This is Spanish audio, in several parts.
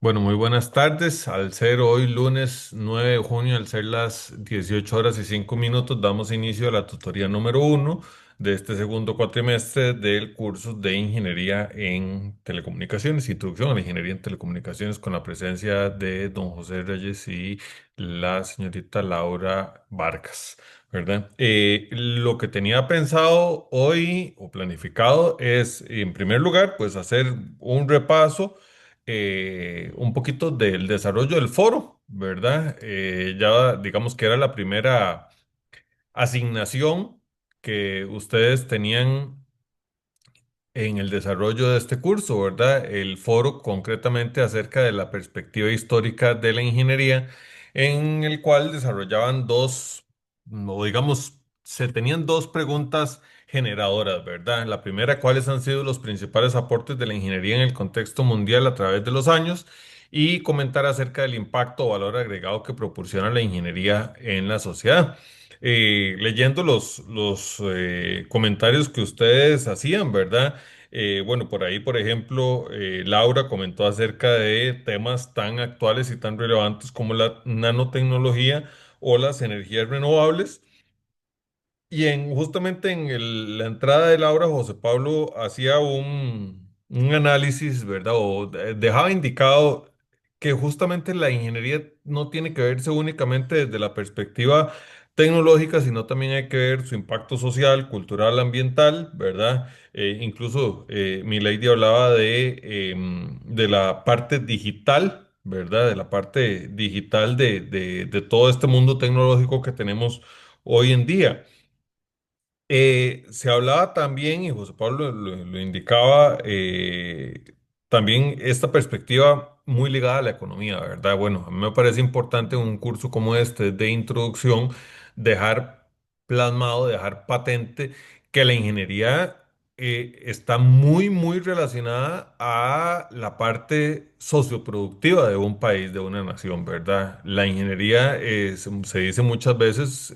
Bueno, muy buenas tardes. Al ser hoy lunes 9 de junio, al ser las 18 horas y 5 minutos, damos inicio a la tutoría número uno de este segundo cuatrimestre del curso de Ingeniería en Telecomunicaciones, Introducción a la Ingeniería en Telecomunicaciones, con la presencia de don José Reyes y la señorita Laura Vargas, ¿verdad? Lo que tenía pensado hoy o planificado es, en primer lugar, pues hacer un repaso un poquito del desarrollo del foro, ¿verdad? Ya digamos que era la primera asignación que ustedes tenían en el desarrollo de este curso, ¿verdad? El foro concretamente acerca de la perspectiva histórica de la ingeniería, en el cual desarrollaban o digamos, se tenían dos preguntas generadoras, ¿verdad? La primera, ¿cuáles han sido los principales aportes de la ingeniería en el contexto mundial a través de los años? Y comentar acerca del impacto o valor agregado que proporciona la ingeniería en la sociedad. Leyendo los comentarios que ustedes hacían, ¿verdad? Bueno, por ahí, por ejemplo, Laura comentó acerca de temas tan actuales y tan relevantes como la nanotecnología o las energías renovables. Y justamente la entrada de Laura, José Pablo hacía un análisis, ¿verdad? Dejaba indicado que justamente la ingeniería no tiene que verse únicamente desde la perspectiva tecnológica, sino también hay que ver su impacto social, cultural, ambiental, ¿verdad? Incluso Milady hablaba de la parte digital, ¿verdad? De la parte digital de todo este mundo tecnológico que tenemos hoy en día. Se hablaba también, y José Pablo lo indicaba, también esta perspectiva muy ligada a la economía, ¿verdad? Bueno, a mí me parece importante en un curso como este de introducción dejar plasmado, dejar patente que la ingeniería está muy, muy relacionada a la parte socioproductiva de un país, de una nación, ¿verdad? La ingeniería se dice muchas veces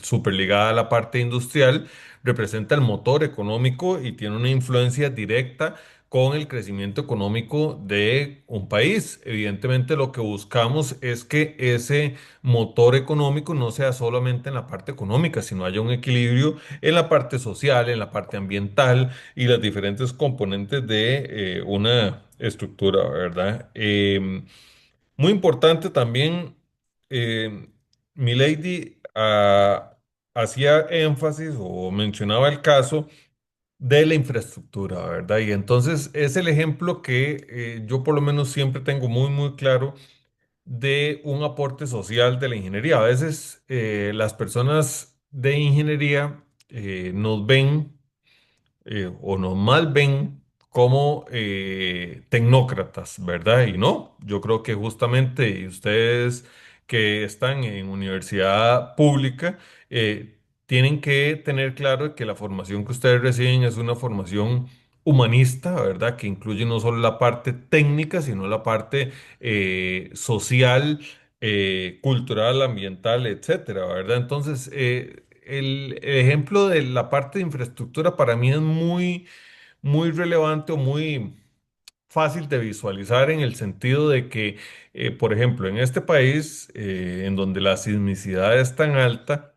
súper ligada a la parte industrial, representa el motor económico y tiene una influencia directa con el crecimiento económico de un país. Evidentemente, lo que buscamos es que ese motor económico no sea solamente en la parte económica, sino haya un equilibrio en la parte social, en la parte ambiental y las diferentes componentes de una estructura, ¿verdad? Muy importante también, eh, Milady hacía énfasis o mencionaba el caso de la infraestructura, ¿verdad? Y entonces es el ejemplo que yo por lo menos siempre tengo muy, muy claro de un aporte social de la ingeniería. A veces las personas de ingeniería nos ven o nos mal ven como tecnócratas, ¿verdad? Y no, yo creo que justamente y ustedes que están en universidad pública tienen que tener claro que la formación que ustedes reciben es una formación humanista, ¿verdad? Que incluye no solo la parte técnica, sino la parte social, cultural, ambiental, etcétera, ¿verdad? Entonces, el ejemplo de la parte de infraestructura para mí es muy, muy relevante o muy fácil de visualizar en el sentido de que, por ejemplo, en este país, en donde la sismicidad es tan alta,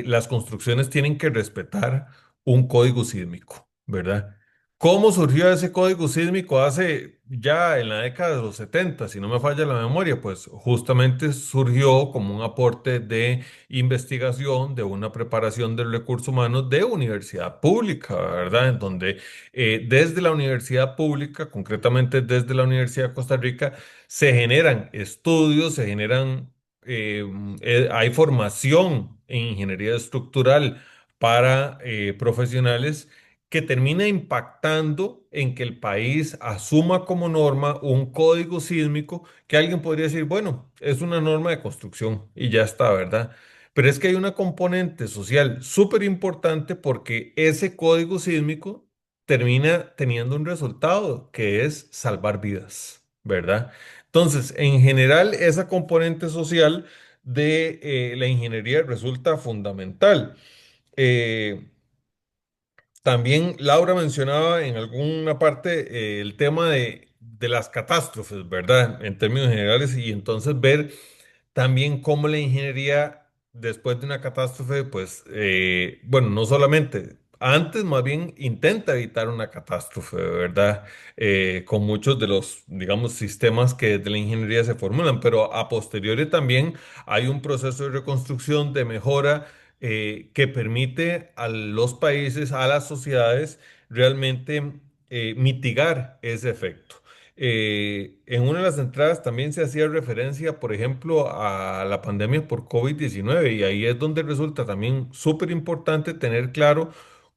las construcciones tienen que respetar un código sísmico, ¿verdad? ¿Cómo surgió ese código sísmico hace ya en la década de los 70, si no me falla la memoria? Pues justamente surgió como un aporte de investigación, de una preparación del recurso humano de universidad pública, ¿verdad? En donde desde la universidad pública, concretamente desde la Universidad de Costa Rica, se generan estudios, se generan hay formación en ingeniería estructural para profesionales que termina impactando en que el país asuma como norma un código sísmico que alguien podría decir, bueno, es una norma de construcción y ya está, ¿verdad? Pero es que hay una componente social súper importante porque ese código sísmico termina teniendo un resultado que es salvar vidas, ¿verdad? Entonces, en general, esa componente social de la ingeniería resulta fundamental. Eh, También Laura mencionaba en alguna parte el tema de las catástrofes, ¿verdad? En términos generales, y entonces ver también cómo la ingeniería, después de una catástrofe, pues, bueno, no solamente, antes más bien intenta evitar una catástrofe, ¿verdad? Con muchos de los, digamos, sistemas que de la ingeniería se formulan, pero a posteriori también hay un proceso de reconstrucción, de mejora, que permite a los países, a las sociedades, realmente mitigar ese efecto. En una de las entradas también se hacía referencia, por ejemplo, a la pandemia por COVID-19 y ahí es donde resulta también súper importante tener claro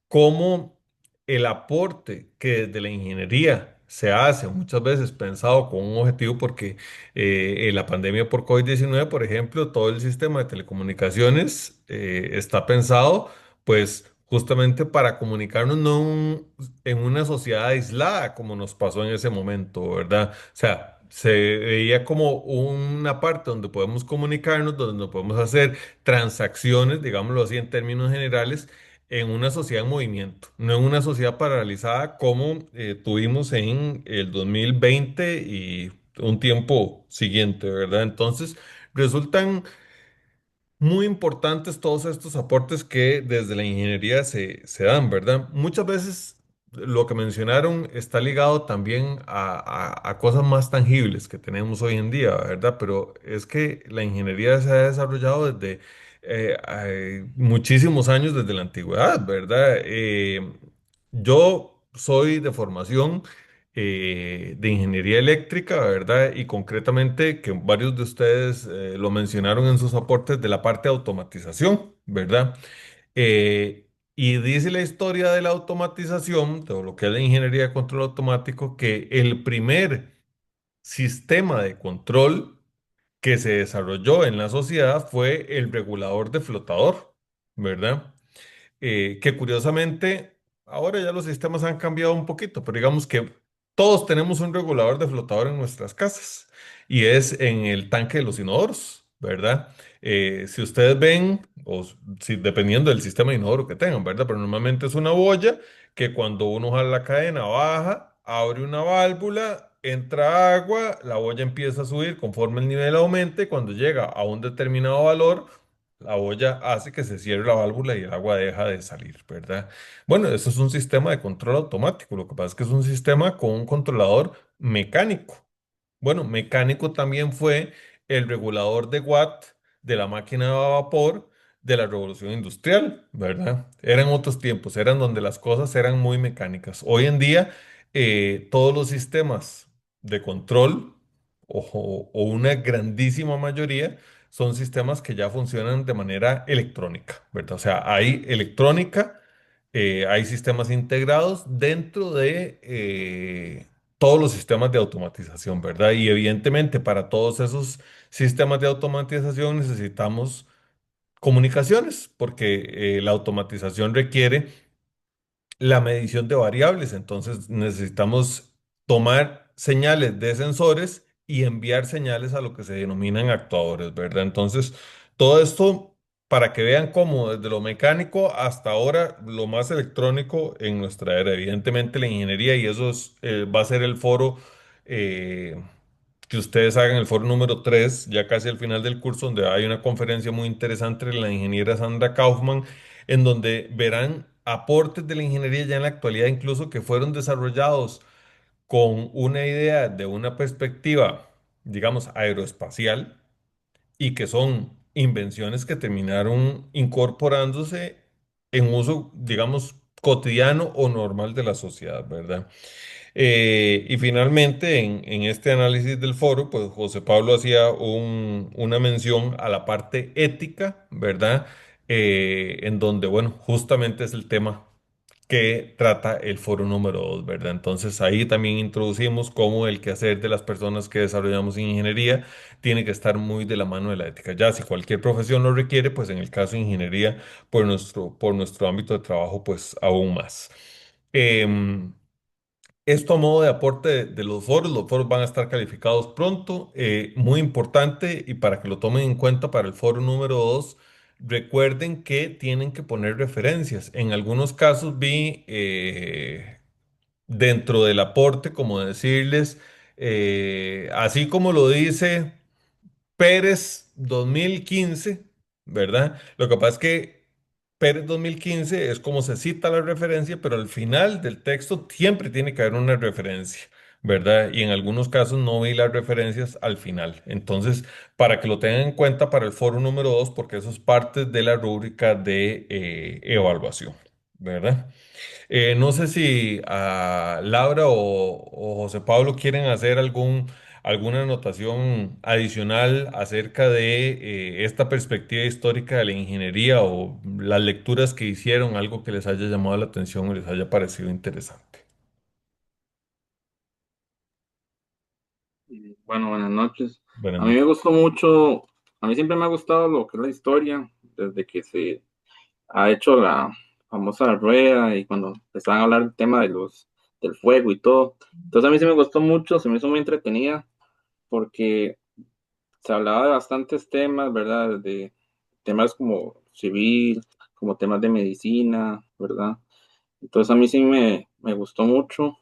cómo el aporte que desde la ingeniería se hace, muchas veces pensado con un objetivo, porque en la pandemia por COVID-19, por ejemplo, todo el sistema de telecomunicaciones está pensado, pues, justamente para comunicarnos no en una sociedad aislada, como nos pasó en ese momento, ¿verdad? O sea, se veía como una parte donde podemos comunicarnos, donde podemos hacer transacciones, digámoslo así en términos generales, en una sociedad en movimiento, no en una sociedad paralizada como tuvimos en el 2020 y un tiempo siguiente, ¿verdad? Entonces, resultan muy importantes todos estos aportes que desde la ingeniería se dan, ¿verdad? Muchas veces lo que mencionaron está ligado también a cosas más tangibles que tenemos hoy en día, ¿verdad? Pero es que la ingeniería se ha desarrollado desde muchísimos años, desde la antigüedad, ¿verdad? Yo soy de formación de ingeniería eléctrica, ¿verdad? Y concretamente, que varios de ustedes lo mencionaron en sus aportes de la parte de automatización, ¿verdad? Y dice la historia de la automatización, de lo que es la ingeniería de control automático, que el primer sistema de control que se desarrolló en la sociedad fue el regulador de flotador, ¿verdad? Que curiosamente ahora ya los sistemas han cambiado un poquito, pero digamos que todos tenemos un regulador de flotador en nuestras casas y es en el tanque de los inodoros, ¿verdad? Si ustedes ven, si, dependiendo del sistema de inodoro que tengan, ¿verdad? Pero normalmente es una boya que cuando uno jala la cadena baja, abre una válvula, entra agua, la boya empieza a subir conforme el nivel aumenta y cuando llega a un determinado valor, la olla hace que se cierre la válvula y el agua deja de salir, ¿verdad? Bueno, eso es un sistema de control automático. Lo que pasa es que es un sistema con un controlador mecánico. Bueno, mecánico también fue el regulador de Watt de la máquina de vapor de la revolución industrial, ¿verdad? Eran otros tiempos, eran donde las cosas eran muy mecánicas. Hoy en día, todos los sistemas de control, o una grandísima mayoría, son sistemas que ya funcionan de manera electrónica, ¿verdad? O sea, hay electrónica, hay sistemas integrados dentro de todos los sistemas de automatización, ¿verdad? Y evidentemente para todos esos sistemas de automatización necesitamos comunicaciones, porque la automatización requiere la medición de variables. Entonces necesitamos tomar señales de sensores y enviar señales a lo que se denominan actuadores, ¿verdad? Entonces, todo esto para que vean cómo desde lo mecánico hasta ahora lo más electrónico en nuestra era, evidentemente la ingeniería, y eso va a ser el foro. Que ustedes hagan el foro número 3 ya casi al final del curso, donde hay una conferencia muy interesante de la ingeniera Sandra Kaufman, en donde verán aportes de la ingeniería ya en la actualidad, incluso que fueron desarrollados con una idea de una perspectiva, digamos, aeroespacial, y que son invenciones que terminaron incorporándose en uso, digamos, cotidiano o normal de la sociedad, ¿verdad? Y finalmente, en este análisis del foro, pues José Pablo hacía una mención a la parte ética, ¿verdad? En donde, bueno, justamente es el tema que trata el foro número 2, ¿verdad? Entonces ahí también introducimos cómo el quehacer de las personas que desarrollamos ingeniería tiene que estar muy de la mano de la ética. Ya si cualquier profesión lo requiere, pues en el caso de ingeniería, por nuestro ámbito de trabajo, pues aún más. Em, Esto a modo de aporte de los foros van a estar calificados pronto, muy importante y para que lo tomen en cuenta para el foro número 2, recuerden que tienen que poner referencias. En algunos casos vi dentro del aporte, como decirles, así como lo dice Pérez 2015, ¿verdad? Lo que pasa es que Pérez 2015 es como se cita la referencia, pero al final del texto siempre tiene que haber una referencia, ¿verdad? Y en algunos casos no vi las referencias al final. Entonces, para que lo tengan en cuenta para el foro número 2, porque eso es parte de la rúbrica de evaluación, ¿verdad? No sé si Laura o José Pablo quieren hacer alguna anotación adicional acerca de esta perspectiva histórica de la ingeniería o las lecturas que hicieron, algo que les haya llamado la atención o les haya parecido interesante. Bueno, buenas noches. Buenas A mí me noches. gustó mucho, a mí siempre me ha gustado lo que es la historia, desde que se ha hecho la famosa rueda y cuando empezaban a hablar del tema del fuego y todo. Entonces a mí sí me gustó mucho, se me hizo muy entretenida porque se hablaba de bastantes temas, ¿verdad? De temas como civil, como temas de medicina, ¿verdad? Entonces a mí sí me gustó mucho.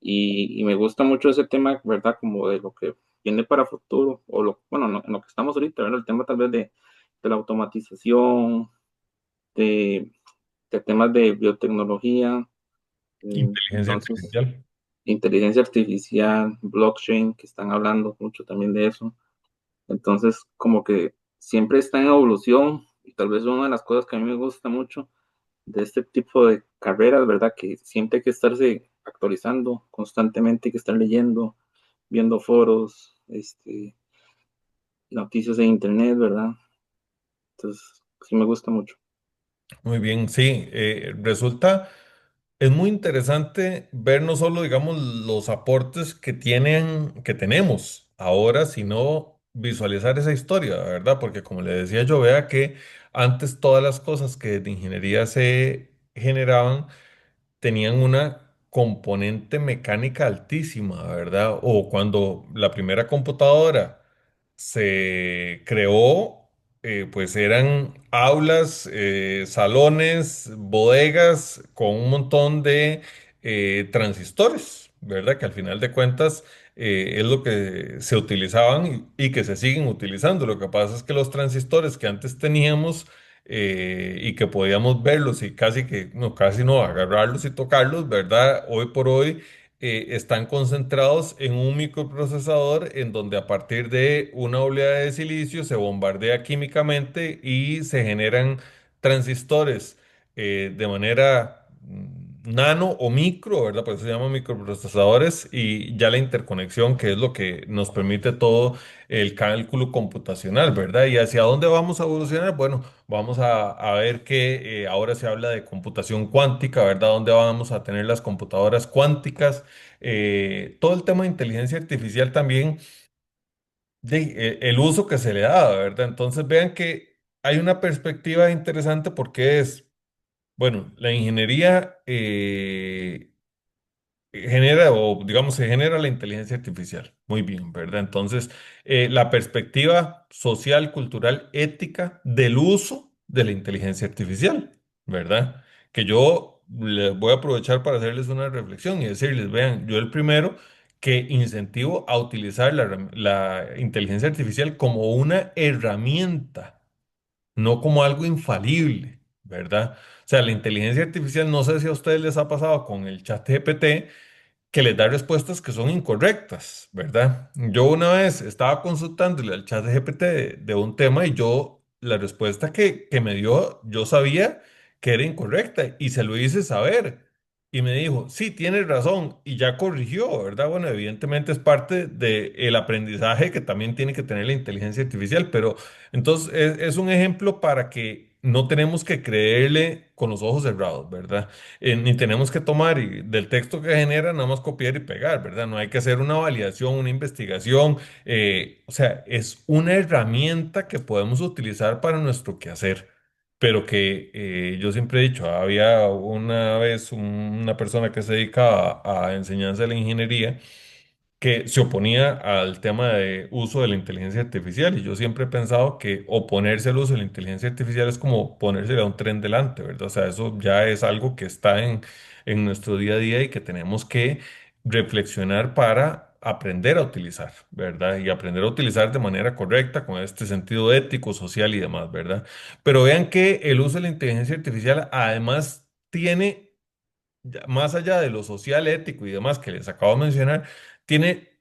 Y me gusta mucho ese tema, ¿verdad? Como de lo que viene para futuro, o bueno, en lo que estamos ahorita, ¿verdad? El tema tal vez de la automatización, de, de temas de biotecnología, Inteligencia entonces, artificial. inteligencia artificial, blockchain, que están hablando mucho también de eso. Entonces, como que siempre está en evolución, y tal vez una de las cosas que a mí me gusta mucho de este tipo de carreras, ¿verdad? Que siempre hay que estarse actualizando constantemente, hay que estar leyendo, viendo foros, noticias en internet, ¿verdad? Entonces, sí me gusta mucho. Muy bien, sí, es muy interesante ver no solo, digamos, los aportes que tenemos ahora, sino visualizar esa historia, ¿verdad? Porque como le decía yo, vea que antes todas las cosas que de ingeniería se generaban tenían una componente mecánica altísima, ¿verdad? O cuando la primera computadora se creó, pues eran aulas, salones, bodegas con un montón de transistores, ¿verdad? Que al final de cuentas es lo que se utilizaban y que se siguen utilizando. Lo que pasa es que los transistores que antes teníamos y que podíamos verlos y casi no, agarrarlos y tocarlos, ¿verdad? Hoy por hoy están concentrados en un microprocesador en donde a partir de una oleada de silicio se bombardea químicamente y se generan transistores de manera nano o micro, ¿verdad? Por eso se llaman microprocesadores y ya la interconexión, que es lo que nos permite todo el cálculo computacional, ¿verdad? ¿Y hacia dónde vamos a evolucionar? Bueno, vamos a ver que ahora se habla de computación cuántica, ¿verdad? ¿Dónde vamos a tener las computadoras cuánticas? Todo el tema de inteligencia artificial también, el uso que se le da, ¿verdad? Entonces vean que hay una perspectiva interesante porque es, bueno, la ingeniería genera, o digamos, se genera la inteligencia artificial. Muy bien, ¿verdad? Entonces, la perspectiva social, cultural, ética del uso de la inteligencia artificial, ¿verdad? Que yo les voy a aprovechar para hacerles una reflexión y decirles, vean, yo el primero que incentivo a utilizar la inteligencia artificial como una herramienta, no como algo infalible, ¿verdad? O sea, la inteligencia artificial, no sé si a ustedes les ha pasado con el chat GPT, que les da respuestas que son incorrectas, ¿verdad? Yo una vez estaba consultándole al chat GPT de un tema y la respuesta que me dio, yo sabía que era incorrecta y se lo hice saber. Y me dijo, sí, tienes razón, y ya corrigió, ¿verdad? Bueno, evidentemente es parte del aprendizaje que también tiene que tener la inteligencia artificial, pero entonces es un ejemplo para que no tenemos que creerle con los ojos cerrados, ¿verdad? Ni tenemos que tomar del texto que genera, nada más copiar y pegar, ¿verdad? No hay que hacer una validación, una investigación. O sea, es una herramienta que podemos utilizar para nuestro quehacer, pero que yo siempre he dicho, había una vez una persona que se dedica a enseñanza de la ingeniería que se oponía al tema de uso de la inteligencia artificial y yo siempre he pensado que oponerse al uso de la inteligencia artificial es como ponerse a un tren delante, ¿verdad? O sea, eso ya es algo que está en nuestro día a día y que tenemos que reflexionar para aprender a utilizar, ¿verdad? Y aprender a utilizar de manera correcta, con este sentido ético, social y demás, ¿verdad? Pero vean que el uso de la inteligencia artificial además tiene, más allá de lo social, ético y demás que les acabo de mencionar, tiene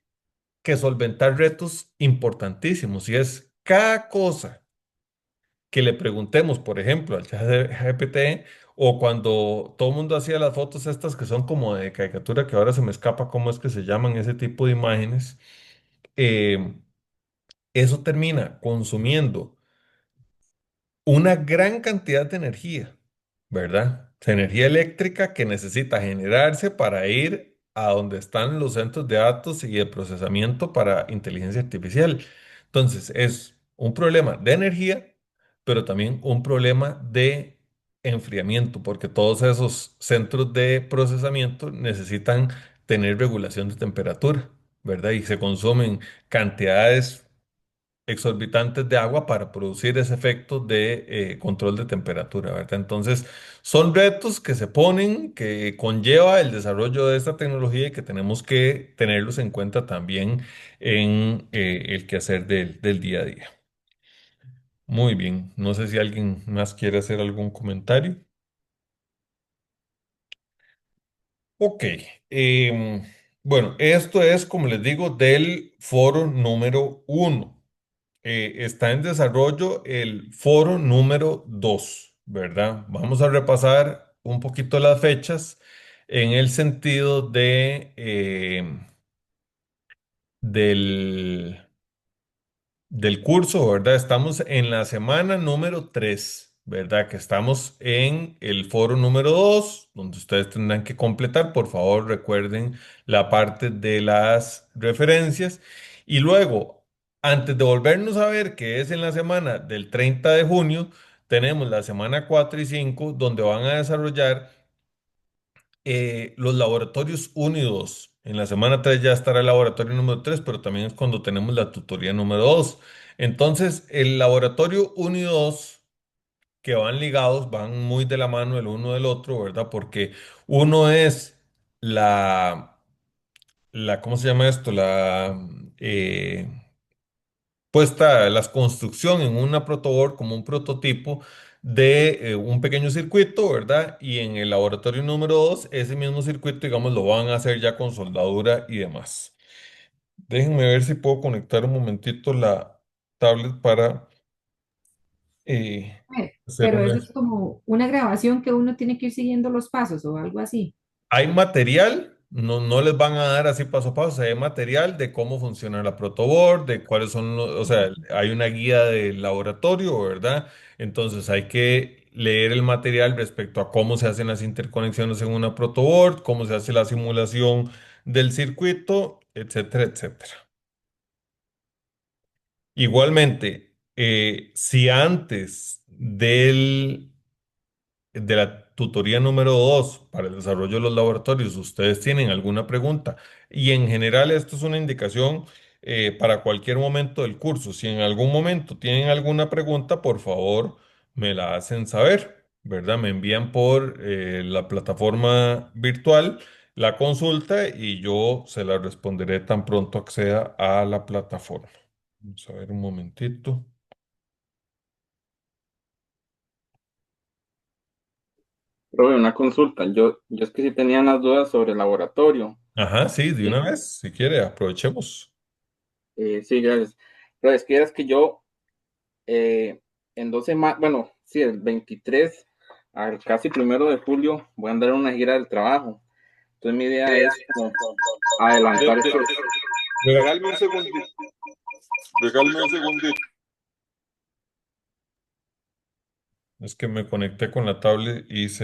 que solventar retos importantísimos y es cada cosa que le preguntemos, por ejemplo, al chat de GPT o cuando todo el mundo hacía las fotos estas que son como de caricatura, que ahora se me escapa cómo es que se llaman ese tipo de imágenes, eh, eso termina consumiendo una gran cantidad de energía, ¿verdad? O sea, energía eléctrica que necesita generarse para ir a donde están los centros de datos y de procesamiento para inteligencia artificial. Entonces, es un problema de energía, pero también un problema de enfriamiento, porque todos esos centros de procesamiento necesitan tener regulación de temperatura, ¿verdad? Y se consumen cantidades exorbitantes de agua para producir ese efecto de control de temperatura, ¿verdad? Entonces, son retos que se ponen, que conlleva el desarrollo de esta tecnología y que tenemos que tenerlos en cuenta también en el quehacer del día a día. Muy bien, no sé si alguien más quiere hacer algún comentario. Ok, em, bueno, esto es, como les digo, del foro número uno. Está en desarrollo el foro número 2, ¿verdad? Vamos a repasar un poquito las fechas en el sentido del, del curso, ¿verdad? Estamos en la semana número 3, ¿verdad? Que estamos en el foro número 2, donde ustedes tendrán que completar. Por favor, recuerden la parte de las referencias. Y luego, antes de volvernos a ver, que es en la semana del 30 de junio, tenemos la semana 4 y 5, donde van a desarrollar los laboratorios 1 y 2. En la semana 3 ya estará el laboratorio número 3, pero también es cuando tenemos la tutoría número 2. Entonces, el laboratorio 1 y 2, que van ligados, van muy de la mano el uno del otro, ¿verdad? Porque uno es ¿cómo se llama esto? Eh, puesta la construcción en una protoboard como un prototipo de un pequeño circuito, ¿verdad? Y en el laboratorio número 2 ese mismo circuito, digamos, lo van a hacer ya con soldadura y demás. Déjenme ver si puedo conectar un momentito la tablet para hacer Pero una. eso es como una grabación que uno tiene que ir siguiendo los pasos o algo así. Hay material, no, no les van a dar así paso a paso, hay material de cómo funciona la protoboard, de cuáles son los, o sea, hay una guía del laboratorio, ¿verdad? Entonces hay que leer el material respecto a cómo se hacen las interconexiones en una protoboard, cómo se hace la simulación del circuito, etcétera, etcétera. Igualmente, si antes de la tutoría número 2 para el desarrollo de los laboratorios, ustedes tienen alguna pregunta y en general esto es una indicación para cualquier momento del curso. Si en algún momento tienen alguna pregunta, por favor me la hacen saber, ¿verdad? Me envían por la plataforma virtual la consulta y yo se la responderé tan pronto acceda a la plataforma. Vamos a ver un momentito. Profe, una consulta. Yo es que sí tenía unas dudas sobre el laboratorio. Ajá, sí, de Eh, una vez, si quiere, aprovechemos. sí, gracias. Pero es que eras que yo eh, en 2 semanas, bueno, sí, el 23 al casi 1 de julio voy a andar en una gira del trabajo. Entonces mi idea es como De- adelantar de- estos. Regálame un segundito. Regálame un segundito. Es que me conecté con la tablet y Es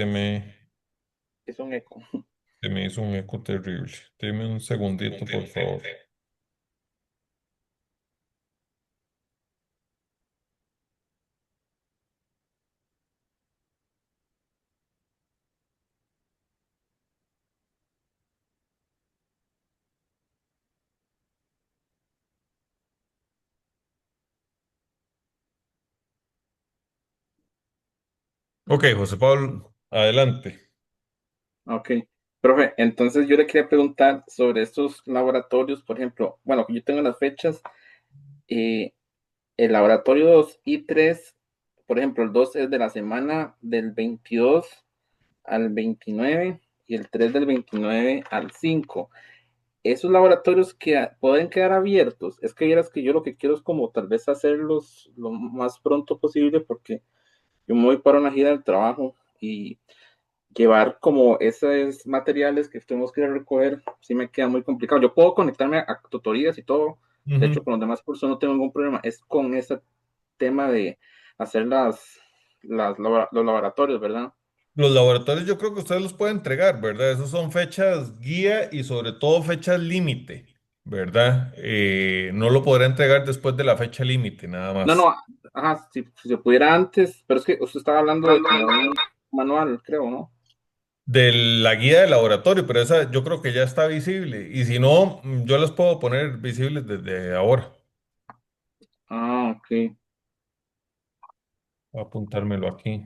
un eco. se me hizo un eco terrible. Deme un segundito, por favor. Ok, José Pablo, adelante. Ok. Profe, entonces yo le quería preguntar sobre estos laboratorios, por ejemplo, bueno, yo tengo las fechas, eh, el laboratorio 2 y 3, por ejemplo, el 2 es de la semana del 22 al 29 y el 3 del 29 al 5. Esos laboratorios que pueden quedar abiertos, es que vieras que yo lo que quiero es como tal vez hacerlos lo más pronto posible porque yo me voy para una gira del trabajo y llevar como esos materiales que tenemos que ir a recoger, sí me queda muy complicado. Yo puedo conectarme a tutorías y todo, de Ujú. hecho con los demás cursos no tengo ningún problema, es con ese tema de hacer los laboratorios, ¿verdad? Los laboratorios yo creo que ustedes los pueden entregar, ¿verdad? Esos son fechas guía y sobre todo fechas límite, ¿verdad? No lo podrá entregar después de la fecha límite, nada No, más. no, ajá, si se pudiera antes, pero es que usted estaba hablando de como un manual, creo, ¿no? De la guía de laboratorio, pero esa yo creo que ya está visible. Y si no, yo las puedo poner visibles desde ahora. Ah, ok. Voy a apuntármelo aquí.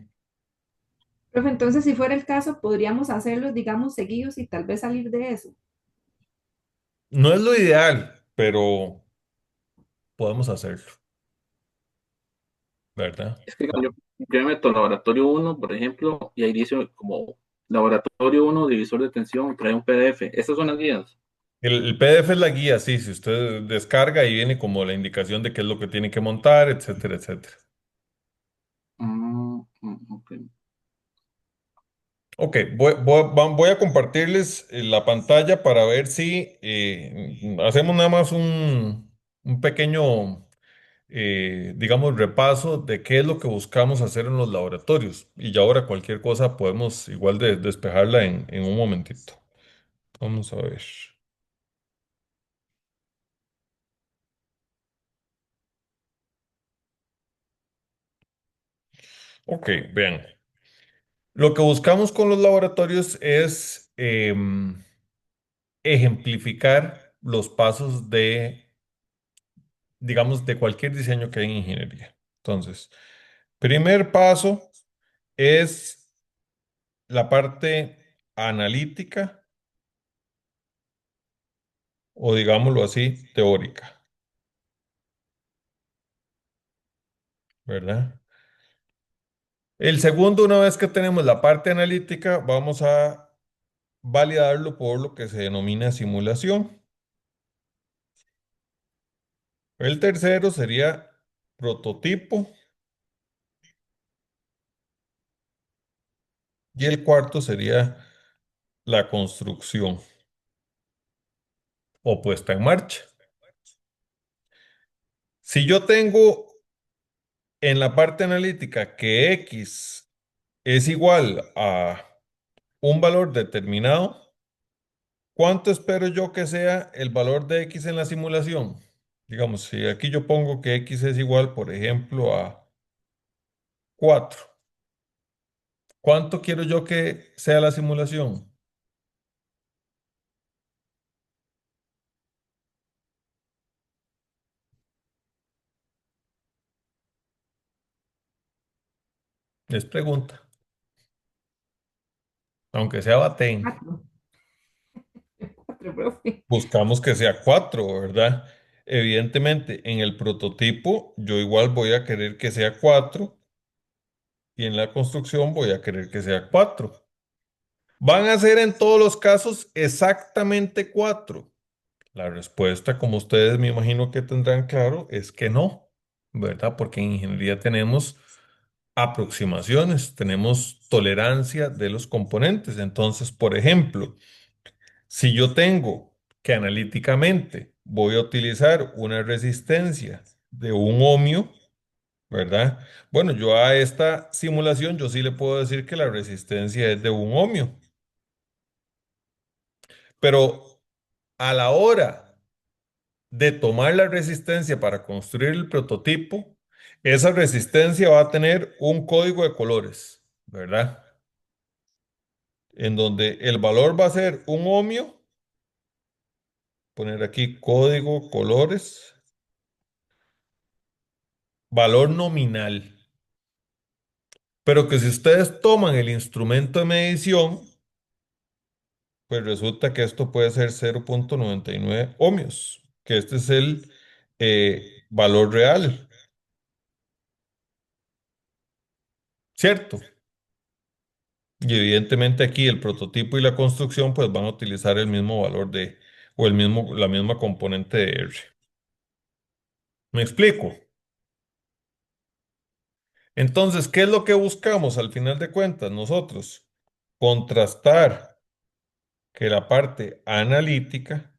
Profe, entonces, si fuera el caso, podríamos hacerlos, digamos, seguidos y tal vez salir de eso. No es lo ideal, pero podemos hacerlo, ¿verdad? Es que yo me meto al laboratorio uno, por ejemplo, y ahí dice como laboratorio uno, divisor de tensión, trae un PDF. Esas son las guías. El PDF es la guía, sí, si usted descarga y viene como la indicación de qué es lo que tiene que montar, etcétera, etcétera. Ok. Ok, voy a compartirles la pantalla para ver si hacemos nada más un pequeño, digamos, repaso de qué es lo que buscamos hacer en los laboratorios. Y ya ahora cualquier cosa podemos igual de despejarla en un momentito. Vamos a ver. Ok, vean. Lo que buscamos con los laboratorios es ejemplificar los pasos de, digamos, de cualquier diseño que hay en ingeniería. Entonces, primer paso es la parte analítica o digámoslo así, teórica, ¿verdad? El segundo, una vez que tenemos la parte analítica, vamos a validarlo por lo que se denomina simulación. El tercero sería prototipo y el cuarto sería la construcción o puesta en marcha. Si yo tengo en la parte analítica que X es igual a un valor determinado, ¿cuánto espero yo que sea el valor de X en la simulación? Digamos, si aquí yo pongo que X es igual, por ejemplo, a 4, ¿cuánto quiero yo que sea la simulación? Es pregunta, aunque sea batén. Cuatro, cuatro, profe. Buscamos que sea 4, ¿verdad? Evidentemente, en el prototipo yo igual voy a querer que sea 4 y en la construcción voy a querer que sea 4. ¿Van a ser en todos los casos exactamente 4? La respuesta, como ustedes me imagino que tendrán claro, es que no, ¿verdad? Porque en ingeniería tenemos aproximaciones, tenemos tolerancia de los componentes. Entonces, por ejemplo, si yo tengo que analíticamente voy a utilizar una resistencia de un ohmio, ¿verdad? Bueno, yo a esta simulación yo sí le puedo decir que la resistencia es de un ohmio, pero a la hora de tomar la resistencia para construir el prototipo, esa resistencia va a tener un código de colores, ¿verdad? En donde el valor va a ser un ohmio, poner aquí código colores, valor nominal. Pero que si ustedes toman el instrumento de medición, Pues resulta que esto puede ser 0,99 ohmios, que este es el valor real, ¿cierto? Y evidentemente aquí el prototipo y la construcción pues van a utilizar el mismo valor o la misma componente de R. ¿Me explico? Entonces, ¿qué es lo que buscamos al final de cuentas nosotros? Contrastar que la parte analítica,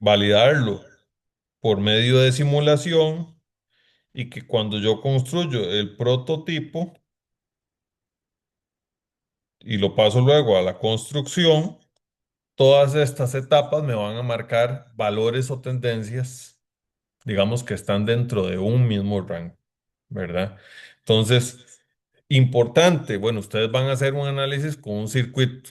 validarlo por medio de simulación y que cuando yo construyo el prototipo y lo paso luego a la construcción, todas estas etapas me van a marcar valores o tendencias, digamos que están dentro de un mismo rango, ¿verdad? Entonces, importante, bueno, ustedes van a hacer un análisis con un circuito.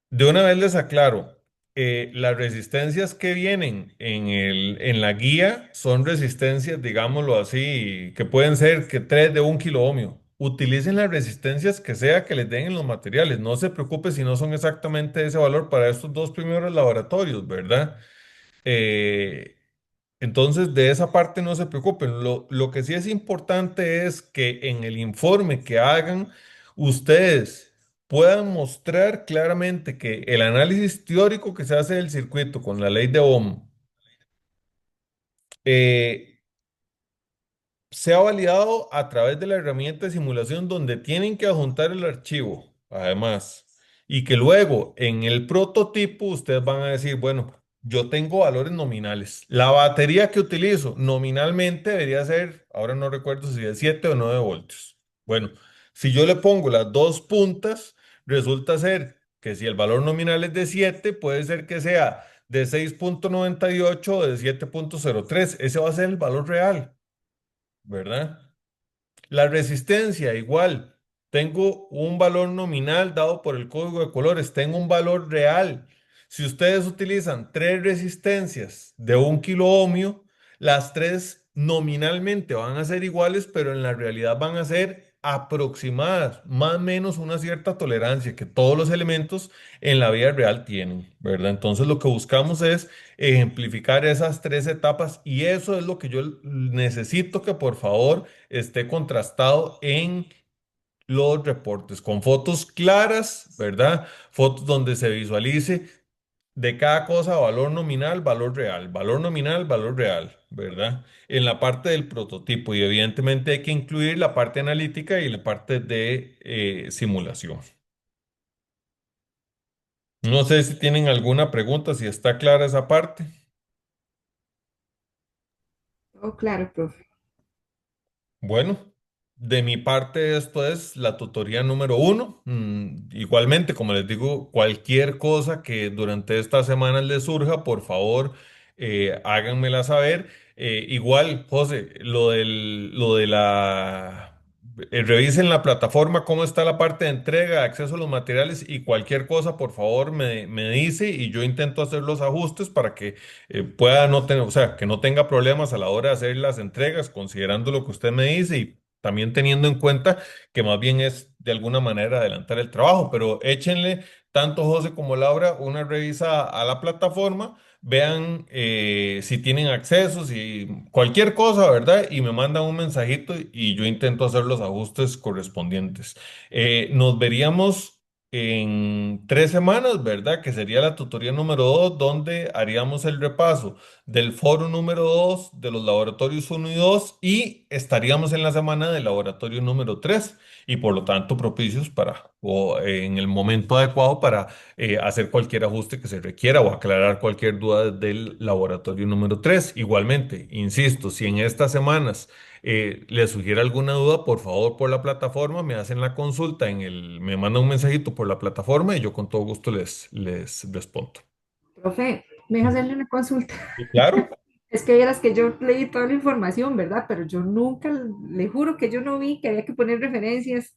De una vez les aclaro, las resistencias que vienen en la guía son resistencias, digámoslo así, que pueden ser que 3 de 1 kilo ohmio. Utilicen las resistencias que sea que les den en los materiales. No se preocupe si no son exactamente ese valor para estos dos primeros laboratorios, ¿verdad? Eh, entonces, de esa parte no se preocupen. Lo que sí es importante es que en el informe que hagan, ustedes puedan mostrar claramente que el análisis teórico que se hace del circuito con la ley de Ohm eh, se ha validado a través de la herramienta de simulación donde tienen que adjuntar el archivo, además, y que luego en el prototipo ustedes van a decir, bueno, yo tengo valores nominales. La batería que utilizo nominalmente debería ser, ahora no recuerdo si es 7 o 9 voltios. Bueno, si yo le pongo las dos puntas, resulta ser que si el valor nominal es de 7 puede ser que sea de 6,98 o de 7,03. Ese va a ser el valor real. ¿Verdad? La resistencia, igual. Tengo un valor nominal dado por el código de colores. Tengo un valor real. Si ustedes utilizan tres resistencias de 1 kilo ohmio, las tres nominalmente van a ser iguales, pero en la realidad van a ser aproximadas, más o menos una cierta tolerancia que todos los elementos en la vida real tienen, ¿verdad? Entonces lo que buscamos es ejemplificar esas tres etapas y eso es lo que yo necesito que por favor esté contrastado en los reportes, con fotos claras, ¿verdad? Fotos donde se visualice de cada cosa valor nominal, valor real, ¿verdad? En la parte del prototipo y evidentemente hay que incluir la parte analítica y la parte de simulación. No sé si tienen alguna pregunta, si está clara esa parte. Oh, claro, profe. Bueno, de mi parte esto es la tutoría número 1. Igualmente, como les digo, cualquier cosa que durante estas semanas les surja, por favor, háganmela saber. Igual, José, lo de revisen la plataforma, cómo está la parte de entrega, acceso a los materiales y cualquier cosa, por favor, me dice y yo intento hacer los ajustes para que pueda no tener, o sea, que no tenga problemas a la hora de hacer las entregas, considerando lo que usted me dice y también teniendo en cuenta que más bien es de alguna manera adelantar el trabajo, pero échenle tanto José como Laura una revisa a la plataforma, vean si tienen acceso, si cualquier cosa, ¿verdad? Y me mandan un mensajito y yo intento hacer los ajustes correspondientes. Nos veríamos en 3 semanas, ¿verdad? Que sería la tutoría número 2, donde haríamos el repaso del foro número 2 de los laboratorios uno y 2 y estaríamos en la semana del laboratorio número 3 y por lo tanto propicios para o en el momento adecuado para hacer cualquier ajuste que se requiera o aclarar cualquier duda del laboratorio número 3. Igualmente, insisto, si en estas semanas les sugiere alguna duda, por favor, por la plataforma, me hacen la consulta me mandan un mensajito por la plataforma y yo con todo gusto les respondo. Profe, me deja hacerle una consulta. Y claro, Es que vieras que yo leí toda la información, ¿verdad? Pero yo nunca, le juro que yo no vi que había que poner referencias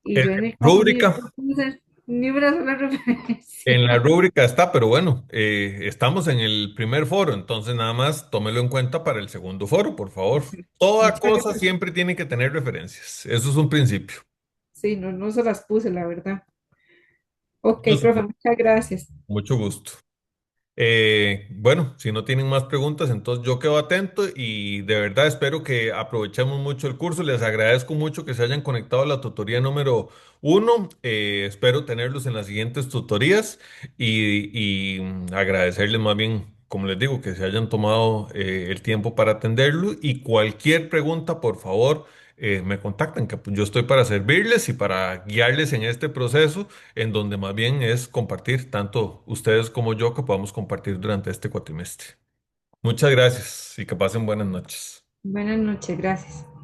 y en yo en el la caso mío rúbrica, no puse ni una sola referencia. en la rúbrica está, pero bueno, estamos en el primer foro, entonces nada más tómelo en cuenta para el segundo foro, por favor. Toda Muchas cosa gracias. siempre tiene que tener referencias, eso es un principio. Sí, no, no se las puse, la verdad. Ok, No se profe, preocupe, muchas gracias. mucho gusto. Bueno, si no tienen más preguntas, entonces yo quedo atento y de verdad espero que aprovechemos mucho el curso. Les agradezco mucho que se hayan conectado a la tutoría número 1. Espero tenerlos en las siguientes tutorías y agradecerles más bien, como les digo, que se hayan tomado el tiempo para atenderlo y cualquier pregunta, por favor, me contactan, que pues, yo estoy para servirles y para guiarles en este proceso en donde más bien es compartir, tanto ustedes como yo, que podamos compartir durante este cuatrimestre. Muchas gracias y que pasen buenas noches. Buenas noches, gracias.